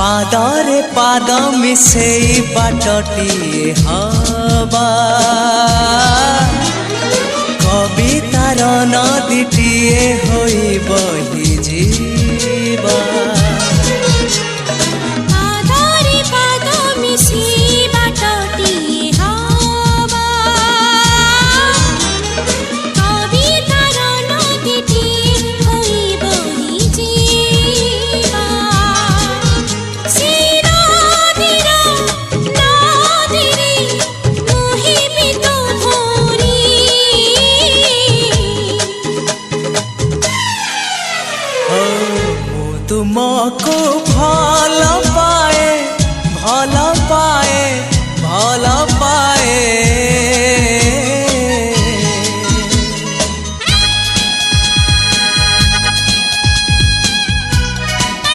पादरे पाद मिसेई बाटटिए हवा कवितार नदीटिए होई बही जीवा पादरे पाद मिसेई बाटटिए हवा कवितार नदीटिए होई बही जीवा तुमको भल पा